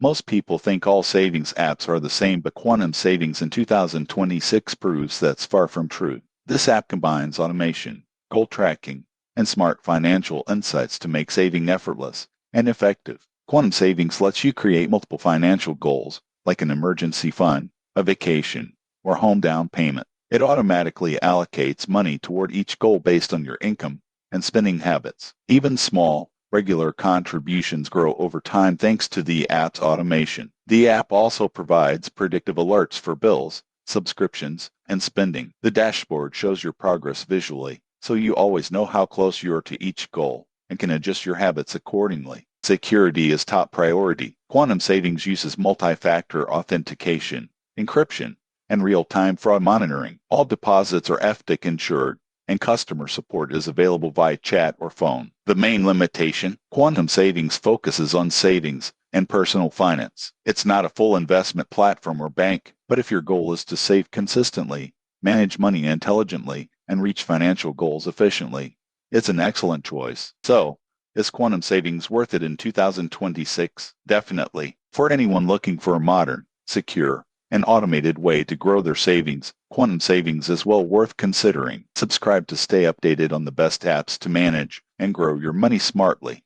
Most people think all savings apps are the same, but Quantum Savings in 2026 proves that's far from true. This app combines automation, goal tracking, and smart financial insights to make saving effortless and effective. Quantum Savings lets you create multiple financial goals, like an emergency fund, a vacation, or home down payment. It automatically allocates money toward each goal based on your income and spending habits. Even small, regular contributions grow over time thanks to the app's automation. The app also provides predictive alerts for bills, subscriptions, and spending. The dashboard shows your progress visually, so you always know how close you are to each goal and can adjust your habits accordingly. Security is top priority. Quantum Savings uses multi-factor authentication, encryption, and real-time fraud monitoring. All deposits are FDIC insured, and customer support is available via chat or phone. The main limitation: Quantum Savings focuses on savings and personal finance. It's not a full investment platform or bank, but if your goal is to save consistently, manage money intelligently, and reach financial goals efficiently, it's an excellent choice. So, is Quantum Savings worth it in 2026? Definitely. For anyone looking for a modern, secure, and automated way to grow their savings, Quantum Savings is well worth considering. Subscribe to stay updated on the best apps to manage and grow your money smartly.